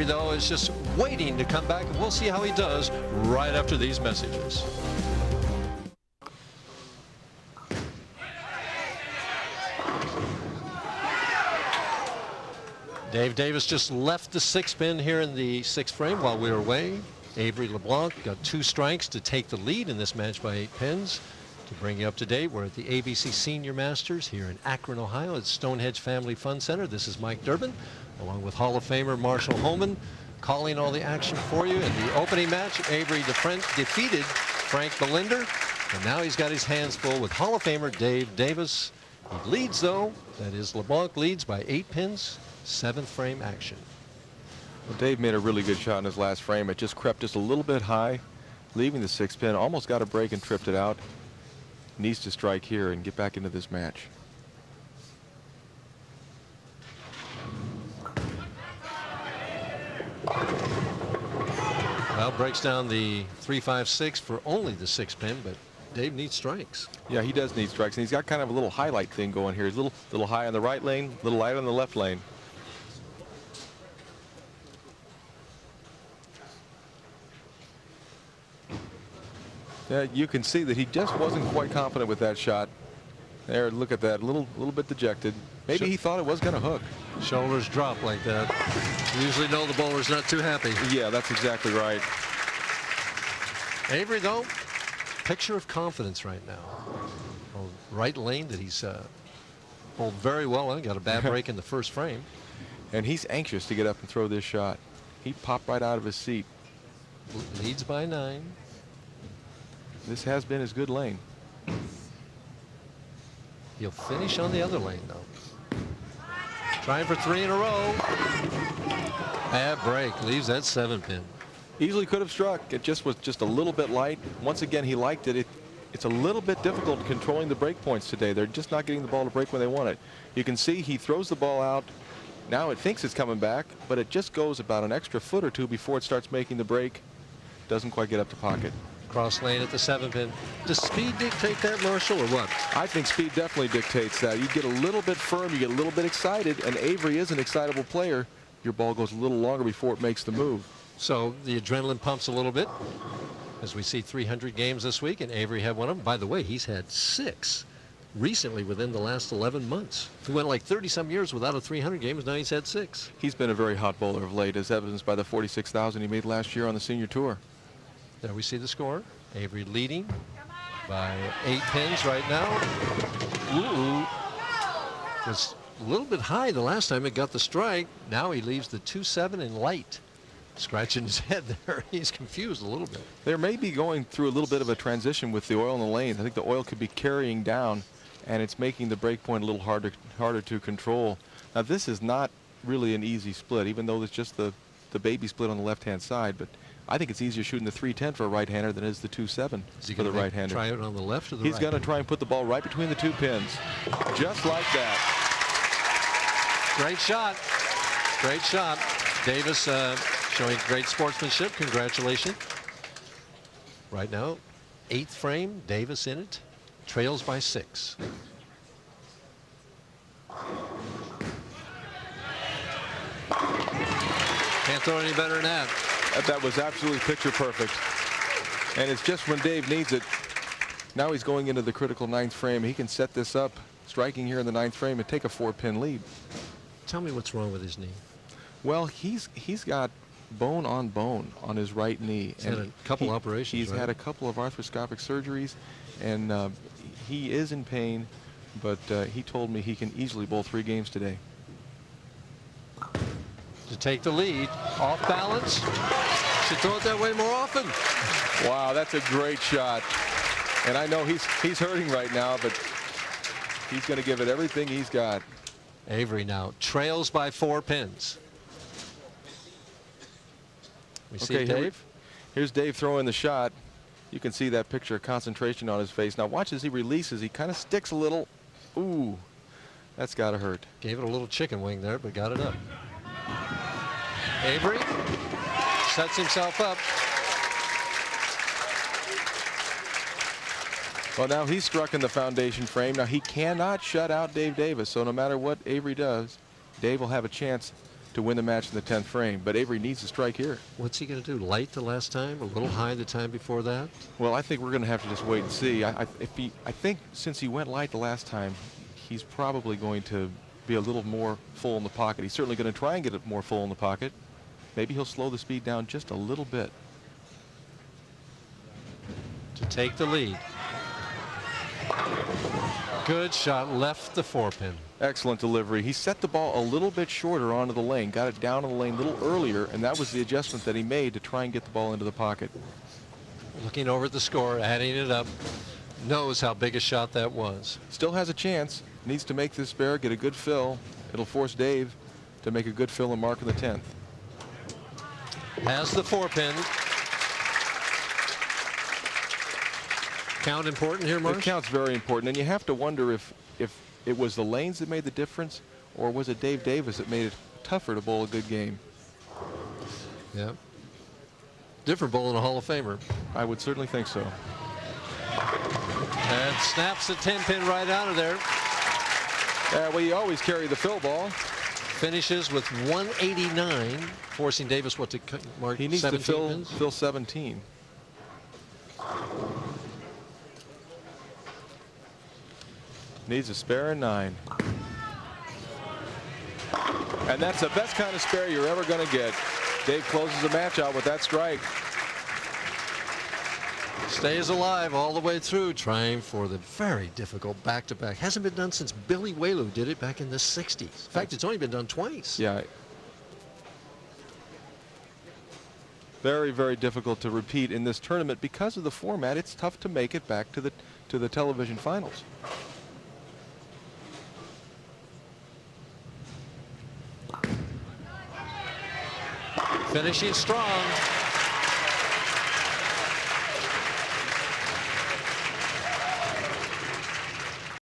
Avery, though, is just waiting to come back, and we'll see how he does right after these messages. Dave Davis just left the 6th pin here in the 6th frame while we were away. Avery LeBlanc got 2 strikes to take the lead in this match by 8 pins. To bring you up to date, we're at the ABC Senior Masters here in Akron, Ohio at Stonehedge Family Fun Center. This is Mike Durbin, along with Hall of Famer Marshall Holman, calling all the action for you. In the opening match, Avery defeated Frank Bellinder, and now he's got his hands full with Hall of Famer Dave Davis. He leads, though. That is, LeBlanc leads by 8 pins. 7th frame action. Well, Dave made a really good shot in his last frame. It just crept just a little bit high, leaving the 6th pin. Almost got a break and tripped it out. Needs to strike here and get back into this match. Well, breaks down the 3-5-6 for only the 6th pin, but Dave needs strikes. Yeah, he does need strikes, and he's got kind of a little highlight thing going here. He's a little high on the right lane, a little light on the left lane. Yeah, you can see that he just wasn't quite confident with that shot. There, look at that, a little bit dejected. Maybe he thought it was going to hook. Shoulders drop like that. You usually know the bowler's not too happy. Yeah, that's exactly right. Avery, though, picture of confidence right now. Right lane that he's bowled very well in. Got a bad break in the 1st frame. And he's anxious to get up and throw this shot. He popped right out of his seat. Leads by 9. This has been his good lane. He'll finish on the other lane, though. Trying for 3 in a row. Bad break. Leaves that 7 pin. Easily could have struck. It just was just a little bit light. Once again, he liked it. It's a little bit difficult controlling the break points today. They're just not getting the ball to break when they want it. You can see he throws the ball out. Now it thinks it's coming back, but it just goes about an extra foot or 2 before it starts making the break. Doesn't quite get up to pocket. Cross lane at the 7 pin. Does speed dictate that, Marshall, or what? I think speed definitely dictates that. You get a little bit firm, you get a little bit excited, and Avery is an excitable player. Your ball goes a little longer before it makes the move. So the adrenaline pumps a little bit as we see 300 games this week, and Avery had one of them. By the way, he's had 6 recently within the last 11 months. He went like 30-some years without a 300 games. Now he's had 6. He's been a very hot bowler of late, as evidenced by the 46,000 he made last year on the senior tour. There we see the score. Avery leading by 8 pins right now. Ooh. Was a little bit high the last time it got the strike. Now he leaves the 2-7 in light. Scratching his head there. He's confused a little bit. There may be going through a little bit of a transition with the oil in the lanes. I think the oil could be carrying down, and it's making the break point a little harder to control. Now, this is not really an easy split, even though it's just the baby split on the left-hand side. But I think it's easier shooting the 310 for a right-hander than it is the 2-7 for the right-hander. Try it on the left or the right? He's going to try and put the ball right between the 2 pins, just like that. Great shot. Great shot. Davis showing great sportsmanship. Congratulations. Right now, 8th frame. Davis in it. Trails by 6. Can't throw any better than that. That was absolutely picture perfect. And it's just when Dave needs it. Now he's going into the critical 9th frame. He can set this up, striking here in the 9th frame, and take a 4-pin lead. Tell me what's wrong with his knee. Well, he's got bone on his right knee. He's had a couple operations. He's had a couple of arthroscopic surgeries, and he is in pain, but he told me he can easily bowl 3 games today. To take the lead, off balance. Should throw it that way more often. Wow, that's a great shot. And I know he's hurting right now, but he's going to give it everything he's got. Avery now trails by 4 pins. We see Dave. Here's Dave throwing the shot. You can see that picture of concentration on his face. Now watch as he releases. He kind of sticks a little. Ooh, that's got to hurt. Gave it a little chicken wing there, but got it up. Avery sets himself up. Well, now he's struck in the foundation frame. Now he cannot shut out Dave Davis, so no matter what Avery does, Dave will have a chance to win the match in the 10th frame. But Avery needs to strike here. What's he going to do? Light the last time? A little high the time before that? Well, I think we're going to have to just wait and see. I think since he went light the last time, he's probably going to be a little more full in the pocket. He's certainly going to try and get it more full in the pocket. Maybe he'll slow the speed down just a little bit. To take the lead. Good shot, left the 4-pin. Excellent delivery. He set the ball a little bit shorter onto the lane, got it down on the lane a little earlier, and that was the adjustment that he made to try and get the ball into the pocket. Looking over at the score, adding it up, knows how big a shot that was. Still has a chance. Needs to make this spare, get a good fill. It'll force Dave to make a good fill and mark in the 10th. Has the 4-pin. Count important here, Marsh? It counts very important, and you have to wonder if it was the lanes that made the difference, or was it Dave Davis that made it tougher to bowl a good game? Yeah. Different bowl and a Hall of Famer. I would certainly think so. And snaps the 10-pin right out of there. Well, you always carry the fill ball. Finishes with 189, forcing Davis what to mark. He needs 17 to pins? fill 17. Needs a spare and 9. And that's the best kind of spare you're ever going to get. Dave closes the match out with that strike. Stays alive all the way through, trying for the very difficult back-to-back. Hasn't been done since Billy Whaley did it back in the 60s. In fact, it's only been done twice. Yeah. Very, very difficult to repeat in this tournament because of the format. It's tough to make it back to the television finals. Finishing strong.